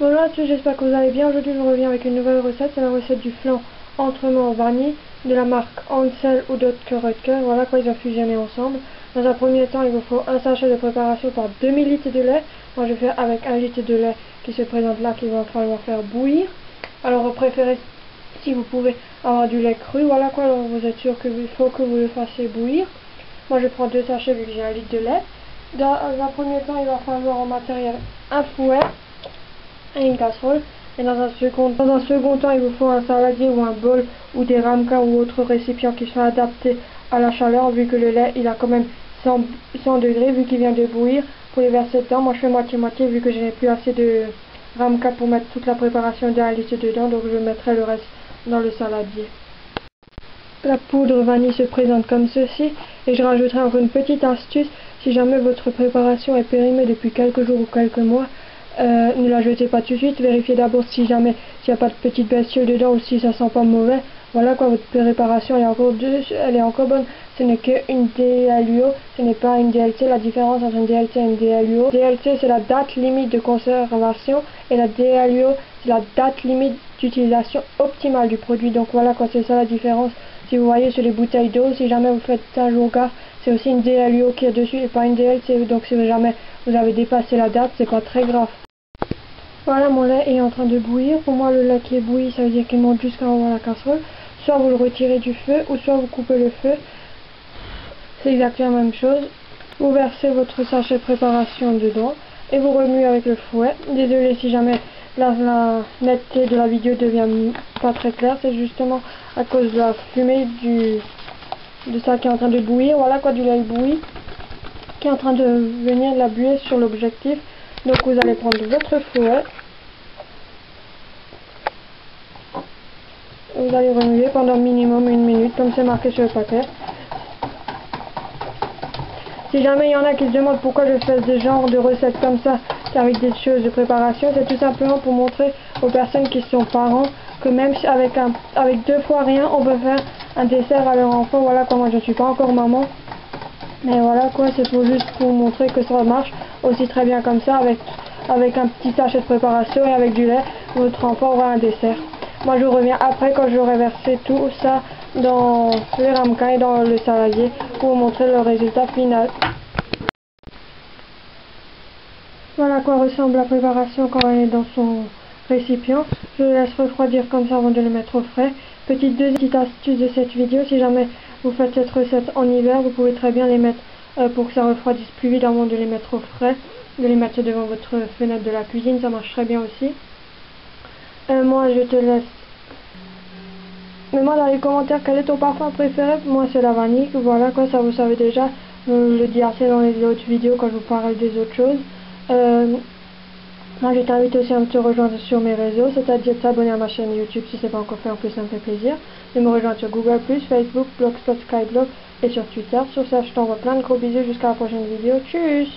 Bonjour à tous, j'espère que vous allez bien. Aujourd'hui je reviens avec une nouvelle recette, c'est la recette du flan entremets en vanille de la marque Hansel ou Dr. Voilà quoi, ils ont fusionné ensemble. Dans un premier temps il vous faut un sachet de préparation par 2000 litres de lait. Moi je fais avec 1 litre de lait qui se présente là, qu'il va falloir faire bouillir. Alors vous préférez, si vous pouvez, avoir du lait cru, voilà quoi, alors vous êtes sûr qu'il faut que vous le fassiez bouillir. Moi je prends 2 sachets vu que j'ai 1 litre de lait. Dans un premier temps il va falloir en matériel un fouet et une casserole. Et dans un second temps, il vous faut un saladier ou un bol ou des ramequins ou autres récipients qui sont adaptés à la chaleur, vu que le lait il a quand même 100 degrés, vu qu'il vient de bouillir. Pour les verser dedans, moi je fais moitié-moitié, vu que je n'ai plus assez de ramequins pour mettre toute la préparation d'un litre dedans, donc je mettrai le reste dans le saladier. La poudre vanille se présente comme ceci, et je rajouterai encore une petite astuce. Si jamais votre préparation est périmée depuis quelques jours ou quelques mois, ne la jetez pas tout de suite, vérifiez d'abord si jamais s'il n'y a pas de petites bestioles dedans ou si ça sent pas mauvais. Voilà quoi, votre préparation elle est encore bonne. Ce n'est qu'une DLUO, ce n'est pas une DLC. La différence entre une DLC et une DLUO, DLC c'est la date limite de conservation et la DLUO c'est la date limite d'utilisation optimale du produit. Donc voilà quoi, c'est ça la différence. Si vous voyez sur les bouteilles d'eau, si jamais vous faites un jour gaffe, c'est aussi une DLUO qui est dessus et pas une DLC. Donc si jamais vous avez dépassé la date, c'est pas très grave. Voilà, mon lait est en train de bouillir. Pour moi, le lait qui est bouilli, ça veut dire qu'il monte jusqu'en haut à la casserole. Soit vous le retirez du feu, ou soit vous coupez le feu. C'est exactement la même chose. Vous versez votre sachet de préparation dedans et vous remuez avec le fouet. Désolé si jamais la netteté de la vidéo devient pas très claire, c'est justement à cause de la fumée de ça qui est en train de bouillir. Voilà quoi, du lait bouilli qui est en train de venir de la buée sur l'objectif. Donc vous allez prendre votre fouet, vous allez remuer pendant minimum 1 minute comme c'est marqué sur le paquet. Si jamais il y en a qui se demandent pourquoi je fais ce genre de recettes comme ça avec des choses de préparation, c'est tout simplement pour montrer aux personnes qui sont parents que même avec 2 fois rien, on peut faire un dessert à leur enfant. Voilà quoi, moi je ne suis pas encore maman, mais voilà quoi, c'est juste pour montrer que ça marche aussi très bien comme ça avec un petit sachet de préparation et avec du lait, votre enfant aura un dessert. Moi je reviens après quand j'aurai versé tout ça dans les ramequins et dans le saladier pour vous montrer le résultat final. Voilà à quoi ressemble la préparation quand elle est dans son récipient. Je le laisse refroidir comme ça avant de le mettre au frais. Petite astuce de cette vidéo, si jamais vous faites cette recette en hiver, vous pouvez très bien les mettre pour que ça refroidisse plus vite avant de les mettre au frais, de les mettre devant votre fenêtre de la cuisine, ça marche très bien aussi. Moi je te laisse. Mets-moi dans les commentaires quel est ton parfum préféré. Moi c'est la vanille, voilà quoi, ça vous savez déjà. Je le dis assez dans les autres vidéos quand je vous parle des autres choses. Moi je t'invite aussi à me rejoindre sur mes réseaux, c'est-à-dire de t'abonner à ma chaîne YouTube si ce n'est pas encore fait, en plus ça me fait plaisir. De me rejoindre sur Google+, Facebook, Blogspot, Skyblog et sur Twitter. Sur ça je t'envoie plein de gros bisous, jusqu'à la prochaine vidéo. Tchuss!